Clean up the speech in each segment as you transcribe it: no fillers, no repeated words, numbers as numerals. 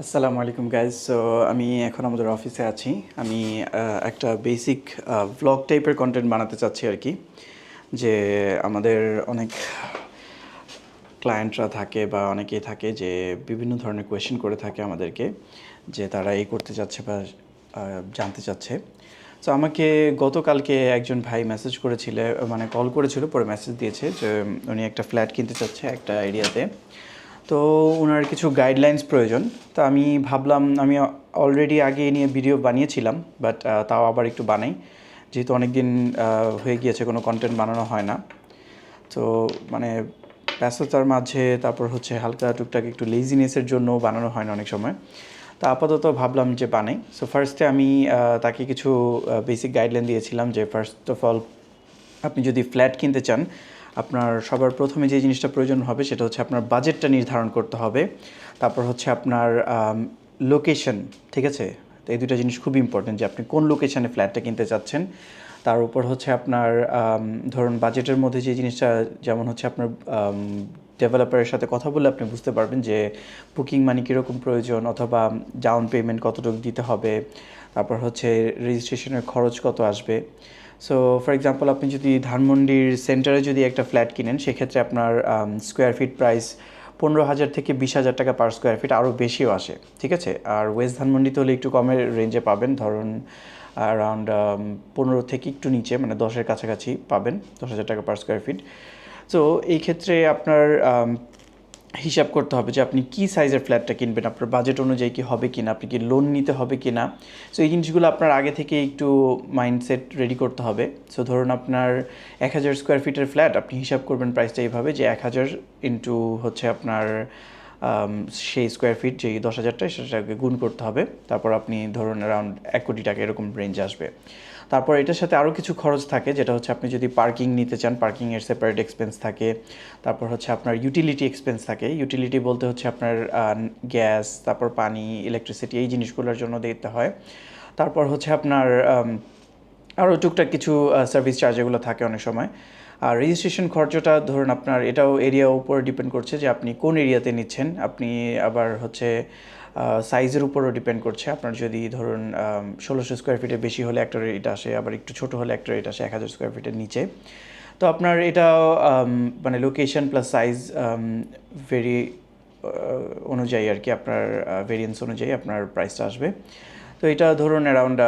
আসসালামু আলাইকুম guys. So আমি এখন আমাদের অফিসে আছি। আমি একটা বেসিক ভ্লগ টাইপের কন্টেন্ট বানাতে চাচ্ছি আর কি। যে আমাদের অনেক ক্লায়েন্টরা থাকে বা অনেকেই থাকে যে বিভিন্ন ধরনের কোয়েশ্চেন করে থাকে আমাদেরকে, যে তারা এই করতে চাচ্ছে বা জানতে চাচ্ছে। সো আমাকে গতকালকে একজন ভাই মেসেজ করেছিল, মানে কল করেছিল, পরে মেসেজ দিয়েছে যে উনি একটা ফ্ল্যাট কিনতে চাচ্ছে একটা এরিয়াতে। তো ওনার কিছু গাইডলাইন্স প্রয়োজন। তো আমি ভাবলাম, আমি অলরেডি আগে এ নিয়ে ভিডিও বানিয়েছিলাম, বাট তাও আবার একটু বানাই, যেহেতু অনেক দিন হয়ে গিয়েছে কোনো কন্টেন্ট বানানো হয় না। তো মানে ব্যস্ততার মাঝে, তারপর হচ্ছে হালকা টুকটাক একটু লেজিনেসের জন্য বানানো হয় না অনেক সময়। তো আপাতত ভাবলাম যে বানাই। সো ফার্স্টে আমি তাকে কিছু বেসিক গাইডলাইন দিয়েছিলাম যে ফার্স্ট অফ অল, আপনি যদি ফ্ল্যাট কিনতে চান, আপনার সবার প্রথমে যে জিনিসটা প্রয়োজন হবে সেটা হচ্ছে আপনার বাজেটটা নির্ধারণ করতে হবে। তারপর হচ্ছে আপনার লোকেশন, ঠিক আছে? তো এই দুটো জিনিস খুব ইম্পর্টেন্ট, যে আপনি কোন লোকেশনে ফ্ল্যাটটা কিনতে চাচ্ছেন। তার উপর হচ্ছে আপনার ধরুন বাজেটের মধ্যে যে জিনিসটা, যেমন হচ্ছে আপনার ডেভেলপারের সাথে কথা বলে আপনি বুঝতে পারবেন যে বুকিং মানি কীরকম প্রয়োজন, অথবা ডাউন পেমেন্ট কতটুকু দিতে হবে, তারপর হচ্ছে রেজিস্ট্রেশনের খরচ কত আসবে। সো ফর এক্সাম্পল, আপনি যদি ধানমন্ডির সেন্টারে যদি একটা ফ্ল্যাট কিনেন, সেক্ষেত্রে আপনার স্কোয়ার ফিট প্রাইস 15,000 থেকে 20,000 টাকা পার স্কোয়ার ফিট, আরও বেশিও আসে, ঠিক আছে? আর ওয়েস্ট ধানমন্ডিতে হলে একটু কমের রেঞ্জে পাবেন, ধরুন অ্যারাউন্ড 15 থেকে একটু নিচে, মানে 10-এর কাছাকাছি পাবেন, 10,000 টাকা পার স্কোয়ার ফিট। সো এই ক্ষেত্রে আপনার হিসাব করতে হবে যে আপনি কী সাইজের ফ্ল্যাটটা কিনবেন, আপনার বাজেট অনুযায়ী কি হবে কিনা, আপনি কি লোন নিতে হবে কিনা। সো এই জিনিসগুলো আপনার আগে থেকে একটু মাইন্ডসেট রেডি করতে হবে। সো ধরুন আপনার 1,000 স্কোয়ার ফিটের ফ্ল্যাট, আপনি হিসাব করবেন প্রাইসটা এইভাবে, যে 1,000 ইন্টু হচ্ছে আপনার সেই স্কোয়ার ফিট যেই 10,000টা, সেটাকে গুণ করতে হবে। তারপর আপনি ধরুন অ্যারাউন্ড 1 কোটি টাকা এরকম রেঞ্জ আসবে। তারপর এটার সাথে আরও কিছু খরচ থাকে, যেটা হচ্ছে আপনি যদি পার্কিং নিতে চান, পার্কিংয়ের সেপারেট এক্সপেন্স থাকে। তারপর হচ্ছে আপনার ইউটিলিটি এক্সপেন্স থাকে। ইউটিলিটি বলতে হচ্ছে আপনার গ্যাস, তারপর পানি, ইলেকট্রিসিটি, এই জিনিসগুলোর জন্য দিতে হয়। তারপর হচ্ছে আপনার আরও টুকটাক কিছু সার্ভিস চার্জ এগুলো থাকে অনেক সময়। আর রেজিস্ট্রেশন খরচটা ধরুন আপনার, এটাও এরিয়ার উপর ডিপেন্ড করছে যে আপনি কোন এরিয়াতে নিচ্ছেন। আপনি আবার হচ্ছে সাইজের উপরও ডিপেন্ড করছে। আপনার যদি ধরুন 1,600 স্কোয়ার ফিটের বেশি হলে একটা রেট আসে, আবার একটু ছোটো হলে একটা রেট আসে 1,000 স্কোয়ার ফিটের নিচে। তো আপনার এটা মানে লোকেশন প্লাস সাইজ ভেরি অনুযায়ী আর কি, আপনার ভেরিয়েন্স অনুযায়ী আপনার প্রাইসটা আসবে। তো এটা ধরুন অ্যারাউন্ড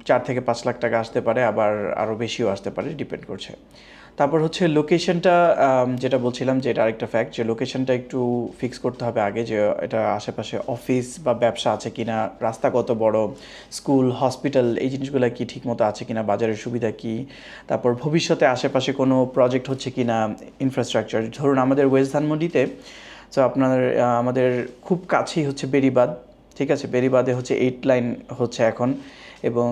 4 থেকে 5 লাখ টাকা আসতে পারে, আবার আরও বেশিও আসতে পারে, ডিপেন্ড করছে। তারপর হচ্ছে লোকেশনটা, যেটা বলছিলাম যে এটা আরেকটা ফ্যাক্ট, যে লোকেশনটা একটু ফিক্স করতে হবে আগে, যে এটা আশেপাশে অফিস বা ব্যবসা আছে কিনা, রাস্তা কত বড়, স্কুল, হসপিটাল, এই জিনিসগুলো কি ঠিকমতো আছে কিনা, বাজারের সুবিধা কি, তারপর ভবিষ্যতে আশেপাশে কোনো প্রজেক্ট হচ্ছে কিনা, ইনফ্রাস্ট্রাকচার। ধরুন আমাদের ওয়েস্ট ধানমন্ডিতে, তো আপনার আমাদের খুব কাছেই হচ্ছে বেড়িবাঁধ, ঠিক আছে? বেড়িবাঁধে হচ্ছে 8 লাইন হচ্ছে এখন, এবং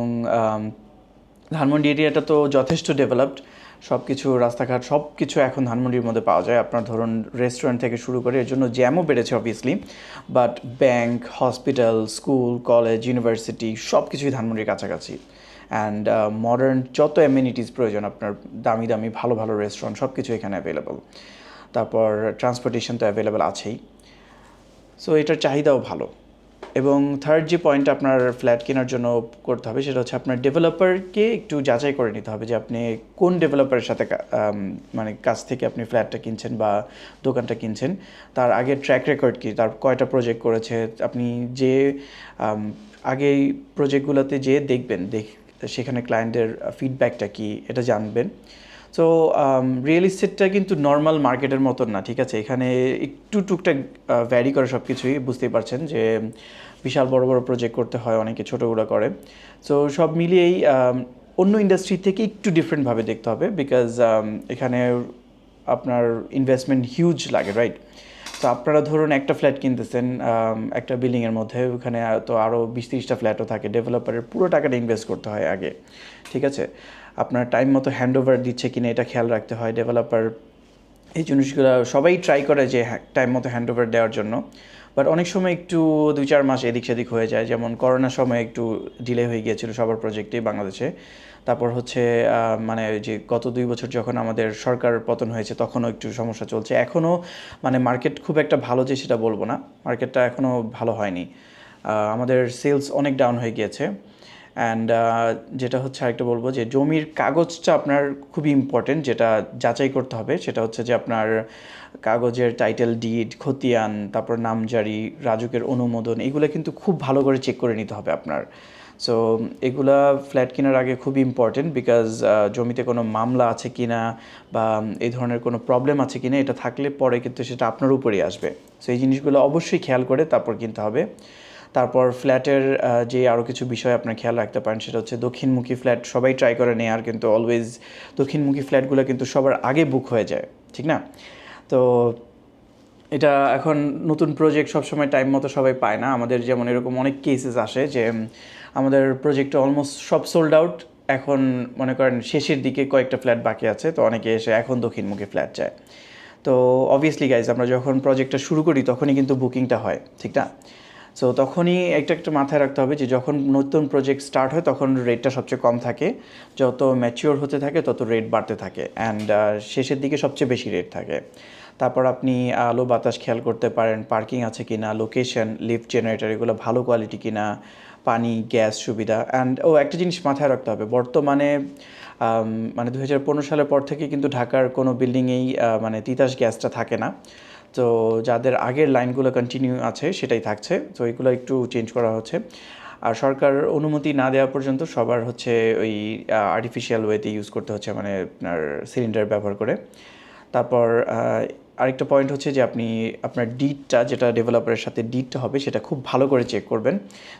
ধানমন্ডি এরিয়াটা তো যথেষ্ট ডেভেলপড। সব কিছু, রাস্তাঘাট, সব কিছু এখন ধানমন্ডির মধ্যে পাওয়া যায়। আপনার ধরুন রেস্টুরেন্ট থেকে শুরু করে, এর জন্য জ্যামও বেড়েছে obviously, but bank, hospital, school, college, university, সব কিছুই ধানমন্ডির কাছাকাছি। অ্যান্ড মডার্ন যত অ্যামিনিটিস প্রয়োজন আপনার, দামি দামি ভালো ভালো রেস্টুরেন্ট, সব কিছু এখানে অ্যাভেলেবল। তারপর ট্রান্সপোর্টেশন তো অ্যাভেলেবল আছেই। সো এটার চাহিদাও ভালো। এবং থার্ড যে পয়েন্ট আপনার ফ্ল্যাট কেনার জন্য করতে হবে, সেটা হচ্ছে আপনার ডেভেলপারকে একটু যাচাই করে নিতে হবে, যে আপনি কোন ডেভেলপারের সাথে মানে কাছ থেকে আপনি ফ্ল্যাটটা কিনছেন বা দোকানটা কিনছেন, তার আগের ট্র্যাক রেকর্ড কী, তার কয়টা প্রজেক্ট করেছে। আপনি যে আগে প্রজেক্টগুলোতে যে দেখবেন, সেখানে ক্লায়েন্টের ফিডব্যাকটা কী, এটা জানবেন। সো রিয়েল এস্টেটটা কিন্তু নর্মাল মার্কেটের মতন না, ঠিক আছে? এখানে একটু টুকটাক ভ্যারি করে সব কিছুই, বুঝতেই পারছেন যে বিশাল বড় বড় প্রজেক্ট করতে হয়, অনেকে ছোটোগুলো করে। সো সব মিলিয়েই অন্য ইন্ডাস্ট্রি থেকে একটু ডিফারেন্টভাবে দেখতে হবে, বিকজ এখানে আপনার ইনভেস্টমেন্ট হিউজ লাগে, রাইট? তো আপনারা ধরুন একটা ফ্ল্যাট কিনতেছেন একটা বিল্ডিংয়ের মধ্যে, ওখানে তো আরও 20-30টা ফ্ল্যাটও থাকে, ডেভেলপারের পুরো টাকাটা ইনভেস্ট করতে হয় আগে, ঠিক আছে? আপনার টাইম মতো হ্যান্ড ওভার দিচ্ছে কিনা এটা খেয়াল রাখতে হয়। ডেভেলপার এই জিনিসগুলো সবাই ট্রাই করে যে টাইম মতো হ্যান্ড ওভার দেওয়ার জন্য, বাট অনেক সময় একটু 2-4 মাস এদিক সেদিক হয়ে যায়, যেমন করোনার সময় একটু ডিলে হয়ে গিয়েছিল সবার প্রজেক্টেই বাংলাদেশে। তারপর হচ্ছে মানে যে গত 2 বছর যখন আমাদের সরকার পতন হয়েছে তখনও একটু সমস্যা চলছে। এখনও মানে মার্কেট খুব একটা ভালো যে সেটা বলবো না, মার্কেটটা এখনও ভালো হয়নি। আমাদের সেলস অনেক ডাউন হয়ে গিয়েছে। অ্যান্ড যেটা হচ্ছে আরেকটা বলবো যে জমির কাগজটা আপনার খুবই ইম্পর্টেন্ট, যেটা যাচাই করতে হবে সেটা হচ্ছে যে আপনার কাগজের টাইটেল ডিড, খতিয়ান, তারপর নামজারি, রাজুকের অনুমোদন, এগুলো কিন্তু খুব ভালো করে চেক করে নিতে হবে আপনার। সো এগুলা ফ্ল্যাট কেনার আগে খুবই ইম্পর্টেন্ট, বিকজ জমিতে কোনো মামলা আছে কি না বা এই ধরনের কোনো প্রবলেম আছে কি না, এটা থাকলে পরে কিন্তু সেটা আপনার উপরেই আসবে। সো এই জিনিসগুলো অবশ্যই খেয়াল করে তারপর কিনতে হবে। তারপর ফ্ল্যাটের যে আরও কিছু বিষয় আপনার খেয়াল রাখতে পারেন সেটা হচ্ছে দক্ষিণমুখী ফ্ল্যাট সবাই ট্রাই করে নেয়ার, কিন্তু অলওয়েজ দক্ষিণমুখী ফ্ল্যাটগুলো কিন্তু সবার আগে বুক হয়ে যায়, ঠিক না? তো এটা এখন নতুন প্রজেক্ট সবসময় টাইম মতো সবাই পায় না। আমাদের যেমন এরকম অনেক কেসেস আসে যে আমাদের প্রজেক্টটা অলমোস্ট সব সোল্ড আউট, এখন মনে করেন শেষের দিকে কয়েকটা ফ্ল্যাট বাকি আছে, তো অনেকে এসে এখন দক্ষিণমুখী ফ্ল্যাট চায়। তো অবভিয়াসলি গাইজ, আমরা যখন প্রজেক্টটা শুরু করি তখনই কিন্তু বুকিংটা হয়, ঠিক না? সো তখনই একটা মাথায় রাখতে হবে যে যখন নতুন প্রজেক্ট স্টার্ট হয় তখন রেটটা সবচেয়ে কম থাকে, যত ম্যাচিওর হতে থাকে তত রেট বাড়তে থাকে, অ্যান্ড শেষের দিকে সবচেয়ে বেশি রেট থাকে। তারপর আপনি আলো বাতাস খেয়াল করতে পারেন, পার্কিং আছে কি না, লোকেশন, লিফট, জেনারেটর এগুলো ভালো কোয়ালিটি কি না, পানি, গ্যাস সুবিধা। অ্যান্ড একটা জিনিস মাথায় রাখতে হবে, বর্তমানে মানে 2015 সালের পর থেকে কিন্তু ঢাকার কোনো বিল্ডিংয়েই মানে তিতাস গ্যাসটা থাকে না। তো যাদের আগের লাইনগুলো কন্টিনিউ আছে সেটাই থাকছে, তো এগুলো একটু চেঞ্জ করা হচ্ছে। আর সরকার অনুমতি না দেওয়া পর্যন্ত সবার হচ্ছে ওই আর্টিফিশিয়াল ওয়েতে ইউজ করতে হচ্ছে, মানে আপনার সিলিন্ডার ব্যবহার করে। তারপর আরেকটা পয়েন্ট হচ্ছে যে আপনি আপনার ডিডটা, যেটা ডেভেলপারের সাথে ডিডটা হবে, সেটা খুব ভালো করে চেক করবেন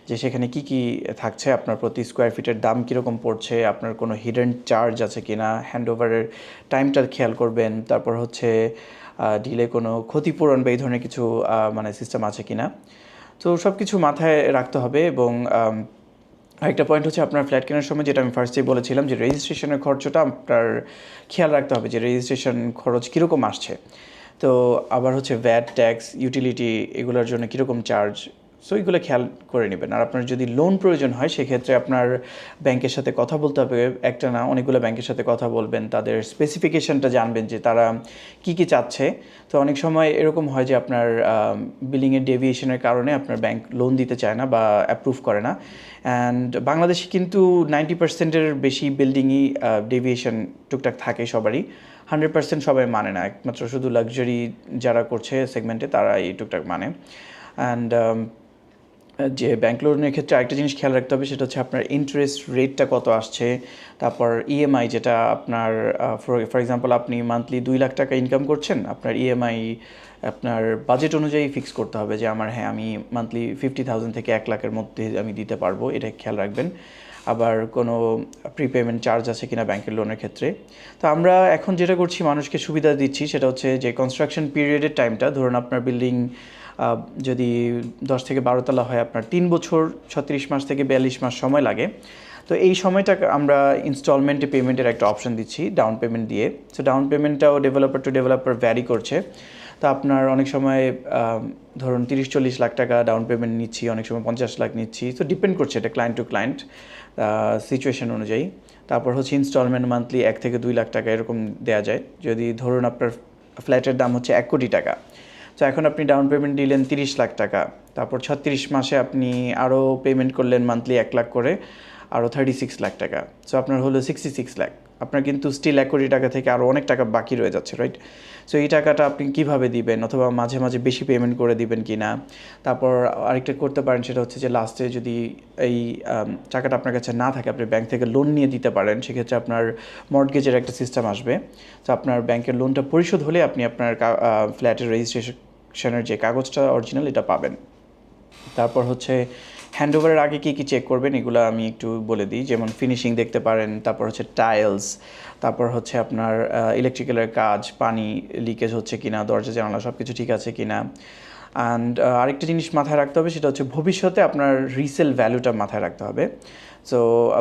যে সেখানে কি কি থাকছে, আপনার প্রতি স্কোয়ার ফিটের দাম কীরকম পড়ছে, আপনার কোনো হিডেন চার্জ আছে কি না, হ্যান্ডওভারের টাইমটা খেয়াল করবেন। তারপর হচ্ছে ডিলে কোনো ক্ষতিপূরণ বা এই ধরনের কিছু মানে সিস্টেম আছে কি না। তো সব কিছু মাথায় রাখতে হবে। এবং আরেকটা পয়েন্ট হচ্ছে আপনার ফ্ল্যাট কেনার সময়, যেটা আমি ফার্স্টেই বলেছিলাম, যে রেজিস্ট্রেশনের খরচটা আপনার খেয়াল রাখতে হবে যে রেজিস্ট্রেশন খরচ কীরকম আসছে। তো আবার হচ্ছে ভ্যাট, ট্যাক্স, ইউটিলিটি এগুলোর জন্য কীরকম চার্জ, সো এইগুলো খেয়াল করে নেবেন। আর আপনার যদি লোন প্রয়োজন হয় সেক্ষেত্রে আপনার ব্যাংকের সাথে কথা বলতে হবে, একটা না অনেকগুলো ব্যাংকের সাথে কথা বলবেন, তাদের স্পেসিফিকেশনটা জানবেন যে তারা কী কী চাচ্ছে। তো অনেক সময় এরকম হয় যে আপনার বিলিংয়ের ডেভিয়েশনের কারণে আপনার ব্যাংক লোন দিতে চায় না বা অ্যাপ্রুভ করে না। অ্যান্ড বাংলাদেশে কিন্তু 90%-এর বেশি বিল্ডিংই ডেভিয়েশন টুকটাক থাকে সবারই, 100% সবাই মানে না, একমাত্র শুধু লাক্সারি যারা করছে সেগমেন্টে তারা এই টুকটাক মানে। অ্যান্ড যে ব্যাংক লোনের ক্ষেত্রে আরেকটা জিনিস খেয়াল রাখতে হবে সেটা হচ্ছে আপনার ইন্টারেস্ট রেটটা কত আসছে। তারপর ইএমআই, যেটা আপনার ফর এক্সাম্পল আপনি মান্থলি 2 লাখ টাকা ইনকাম করছেন, আপনার ইএমআই আপনার বাজেট অনুযায়ী ফিক্স করতে হবে যে আমার আমি মান্থলি 50,000 থেকে 1 লাখের মধ্যে আমি দিতে পারবো, এটা খেয়াল রাখবেন। আবার কোনো প্রিপেমেন্ট চার্জ আছে কিনা ব্যাংকের লোনের ক্ষেত্রে। তো আমরা এখন যেটা করছি, মানুষকে সুবিধা দিচ্ছি, সেটা হচ্ছে যে কনস্ট্রাকশন পিরিয়ডের টাইমটা, ধরুন আপনার বিল্ডিং যদি 10 থেকে 12 তলা হয়, আপনার 3 বছর 36 মাস থেকে 42 মাস সময় লাগে। তো এই সময়টা আমরা ইনস্টলমেন্টে পেমেন্টের একটা অপশন দিচ্ছি, ডাউন পেমেন্ট দিয়ে। সো ডাউন পেমেন্টটাও ডেভেলপার টু ডেভেলপার ভ্যারি করছে। তো আপনার অনেক সময় ধরুন 30-40 লাখ টাকা ডাউন পেমেন্ট নিচ্ছি, অনেক সময় 50 লাখ নিচ্ছি, তো ডিপেন্ড করছে, এটা ক্লায়েন্ট টু ক্লায়েন্ট সিচুয়েশন অনুযায়ী। তারপর হচ্ছে ইনস্টলমেন্ট মান্থলি 1 থেকে 2 লাখ টাকা এরকম দেওয়া যায়। যদি ধরুন আপনার ফ্ল্যাটের দাম হচ্ছে 1 কোটি টাকা, তো এখন আপনি ডাউন পেমেন্ট দিলেন 30 লাখ টাকা, তারপর 36 মাসে আপনি আরও পেমেন্ট করলেন মান্থলি 1 লাখ করে, আরও 36 লাখ টাকা, সো আপনার হলো 66 লাখ। আপনার কিন্তু স্টিল 1 কোটি টাকা থেকে আরও অনেক টাকা বাকি রয়ে যাচ্ছে, রাইট? সো এই টাকাটা আপনি কীভাবে দিবেন, অথবা মাঝে মাঝে বেশি পেমেন্ট করে দিবেন কি না। তারপর আরেকটা করতে পারেন, সেটা হচ্ছে যে লাস্টে যদি এই টাকাটা আপনার কাছে না থাকে, আপনি ব্যাংক থেকে লোন নিয়ে দিতে পারেন, সেক্ষেত্রে আপনার মর্টগেজের একটা সিস্টেম আসবে। তো আপনার ব্যাংকের লোনটা পরিশোধ হলে আপনি আপনার ফ্ল্যাটের রেজিস্ট্রেশনের যে কাগজটা অরিজিনাল এটা পাবেন। তারপর হচ্ছে হ্যান্ডওভারের আগে কী কী চেক করবেন এগুলো আমি একটু বলে দিই। যেমন ফিনিশিং দেখতে পারেন, তারপর হচ্ছে টাইলস, তারপর হচ্ছে আপনার ইলেকট্রিক্যালের কাজ, পানি লিকেজ হচ্ছে কিনা, দরজা জানালা সব কিছু ঠিক আছে কিনা। অ্যান্ড আরেকটা জিনিস মাথায় রাখতে হবে, সেটা হচ্ছে ভবিষ্যতে আপনার রিসেল ভ্যালুটা মাথায় রাখতে হবে। সো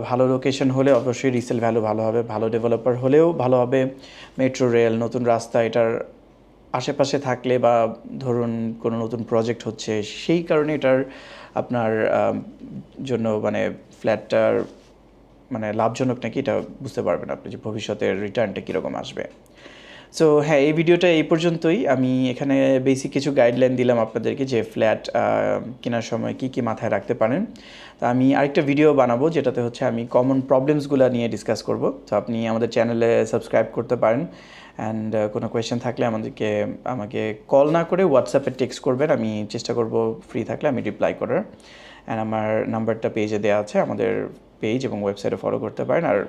ভালো লোকেশন হলে অবশ্যই রিসেল ভ্যালু ভালো হবে, ভালো ডেভেলপার হলেও ভালো হবে। মেট্রো রেল, নতুন রাস্তা, এটার আশেপাশে থাকলে বা ধরুন কোনো নতুন প্রজেক্ট হচ্ছে সেই কারণে এটার আপনার জন্য মানে ফ্ল্যাটটার মানে লাভজনক নাকি এটা বুঝতে পারবেন আপনি যে ভবিষ্যতের রিটার্নটা কীরকম আসবে। সো হ্যাঁ, এই ভিডিওটা এই পর্যন্তই। আমি এখানে বেসিক কিছু গাইডলাইন দিলাম আপনাদেরকে যে ফ্ল্যাট কেনার সময় কী কী মাথায় রাখতে পারেন। তো আমি আরেকটা ভিডিও বানাবো যেটাতে হচ্ছে আমি কমন প্রবলেমসগুলো নিয়ে ডিসকাস করব। তো আপনি আমাদের চ্যানেলে সাবস্ক্রাইব করতে পারেন। অ্যান্ড কোনো কোয়েশ্চেন থাকলে আমাকে কল না করে হোয়াটসঅ্যাপে টেক্সট করবেন, আমি চেষ্টা করব ফ্রি থাকলে আমি রিপ্লাই করার। অ্যান্ড আমার নাম্বারটা পেজে দেওয়া আছে, আমাদের পেজ এবং ওয়েবসাইটে ফলো করতে পারেন। আর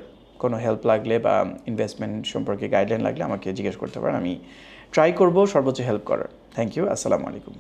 কোনো হেল্প লাগলে বা ইনভেস্টমেন্ট সম্পর্কে গাইডলাইন লাগলে আমাকে জিজ্ঞেস করতে পারেন, আমি ট্রাই করব সর্বোচ্চ হেল্প করার। থ্যাংক ইউ, আসসালামু আলাইকুম।